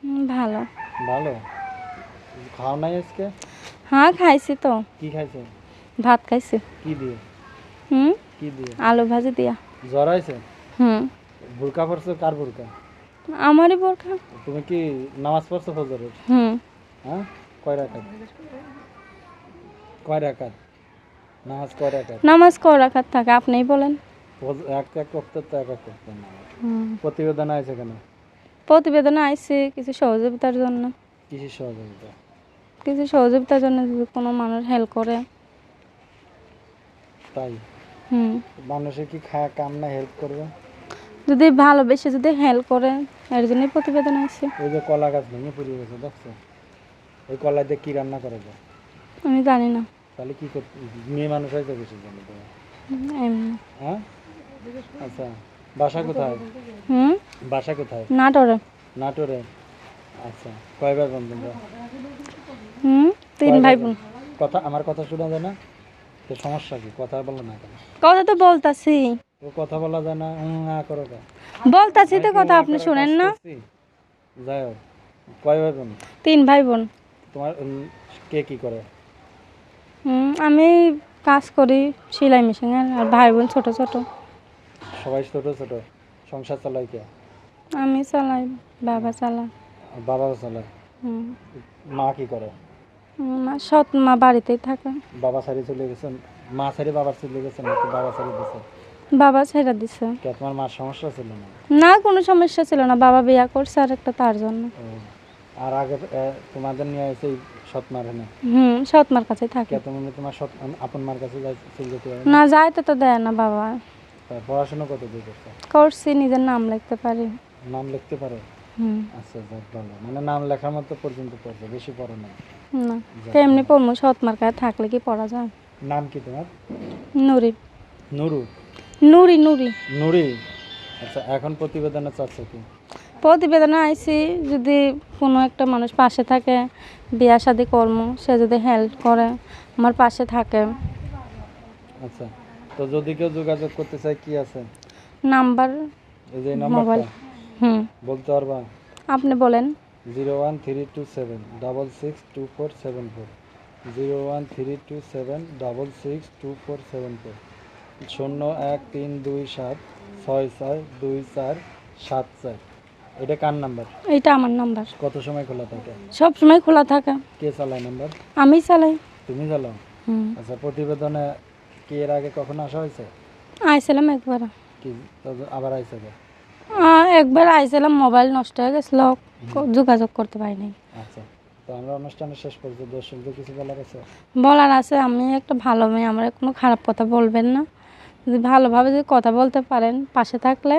ভালো। ভালো। খাও নাই আজকে? হ্যাঁ খাইছি তো। কি খাইছে? ভাত খাইছি। কি দিয়ে? হুম কি দিয়ে? আলু ভাজি দিয়া। জ্বর আইছে? হুম বুরকা পরছো? কার বুরকা? আমারই বোরখা। তুমি কি নামাজ পড়ছো ফজরের? হুম হ্যাঁ, কয় রাকাত? কয় রাকাত? নামাজ কয় রাকাত? নামাজ ক রাকাত থাকে আপনিই বলেন। এক এক ওয়াক্ত তো এক এক ওয়াক্ত নামাজ। হুম প্রতিবেদন আছে কেন? প্রতিবেদনে আইছি কিছু সহযোগিতার জন্য। কিসের সহযোগিতা? কিছু সহযোগিতার জন্য যদি কোনো মানুষ হেল্প করে। তাই হুম মানুষের কি খায়া কাম না হেল্প করবে? যদি ভালোবেসে যদি হেল্প করে এর জন্যই প্রতিবেদন আছে। ওই যে কলা গাছ ভেঙে পড়ে গেছে দেখছো? ওই কলা দিয়ে কি রান্না করা যায়? আমি জানি না। তাহলে কি করতে? মেয়ে মানুষ হয়েছে কিসের জন্য তোমার? এমনি। হ্যাঁ, আচ্ছা। বাসা কোথায়? হুম বাসা কোথায়? নাটোরে। নাটোরে। আচ্ছা, কয় ভাই বোন তোমরা? হুম 3 ভাই বোন। কথা আমার কথা শোনা যায় না? তো সমস্যা কি? কথা বলো না কেন? কথা তো বলতাছি। ও কথা বলা যায় না, করো কেন? বলতাছি আমি তো কি কথা আপনি করার শুনেন কাজ না। করছি? যাই হোক, কয় ভাই বোন? 3 ভাই বোন। তোমার কে কি করে? আমি কাজ করি সেলাই মেশিনের আর ভাই বোন ছোট ছোট। সবাই ছোট ছোট। সংসার চালায় কে? আমি চালাই বাবা চালায়। আর বাবাও চালায়। হুম মা কি করে? সৎ মা বাড়িতেই থাকে। বাবা ছাড়ি চলে গেছেন? মা ছাড়ি বাবার চলে গেছেন নাকি বাবা ছাড়ি দিছে? বাবা ছেড়ে দিছে। কে, তোমার মার সমস্যা ছিল না? না কোনো সমস্যা ছিল না বাবা বিয়া করছে আর একটা তার জন্য। ও, আর আগে তোমাদের নিয়ে এসে সৎ মার না? সৎ মার কাছে কে, থাকে। তুমি তোমার সৎ আপন মার কাছে চলে যেতে পারো না যাইতে তো দেয় না বাবা। পড়াশোনা কত দূর করছো? করছি নিজের নাম লিখতে পারি। নাম লিখতে পারো? হুম আচ্ছা, যাক ভালো। মানে নাম লেখার মতো পর্যন্ত পড়ছো, বেশি পড়ো না? না যাক কেমনি ভালো। পড়বো সৎ মার কাছে থাকলে কি পড়া যায়। নাম কি তোমার? নুরি। নুরু? নুরি নুরি। নুরি। আচ্ছা, এখন প্রতিবেদনে চাচ্ছ কি? প্রতিবেদনে আইছি যদি কোনো একটা মানুষ পাশে থাকে বিয়া শাদি কর্ম সে যদি হেল্প করে আমার পাশে থাকে। আচ্ছা, তো যদি কেউ যোগাযোগ করতে চায় কি আছে? নাম্বার এই যে এই মোবাইল। নাম্বারটা বলতে পারবা? আপনি বলেন। 01327 662474, 01327 662474, 0132764247 এটা কার নাম্বার? এইটা আমার নাম্বার। কত সময় খোলা থাকে? সব সময় খোলা থাকে। কে চালায় নাম্বার? আমি চালাই। তুমি চালাও? হুম আচ্ছা, প্রতিবেদনে কি এর আগে কখনো আসা হয়েছে? আইছিলাম একবার। কি আবার আইছে কে? একবার আইছিলাম মোবাইল নষ্ট হয়ে গেছিল যোগাযোগ করতে পারিনি। আচ্ছা, তো আমরা অনুষ্ঠানের শেষ পর্যন্ত দর্শকদের কিছু বলার আছে? বলার আছে আমি একটা ভালো মেয়ে আমার কোনো খারাপ কথা বলবেন না। যদি ভালোভাবে যদি কথা বলতে পারেন পাশে থাকলে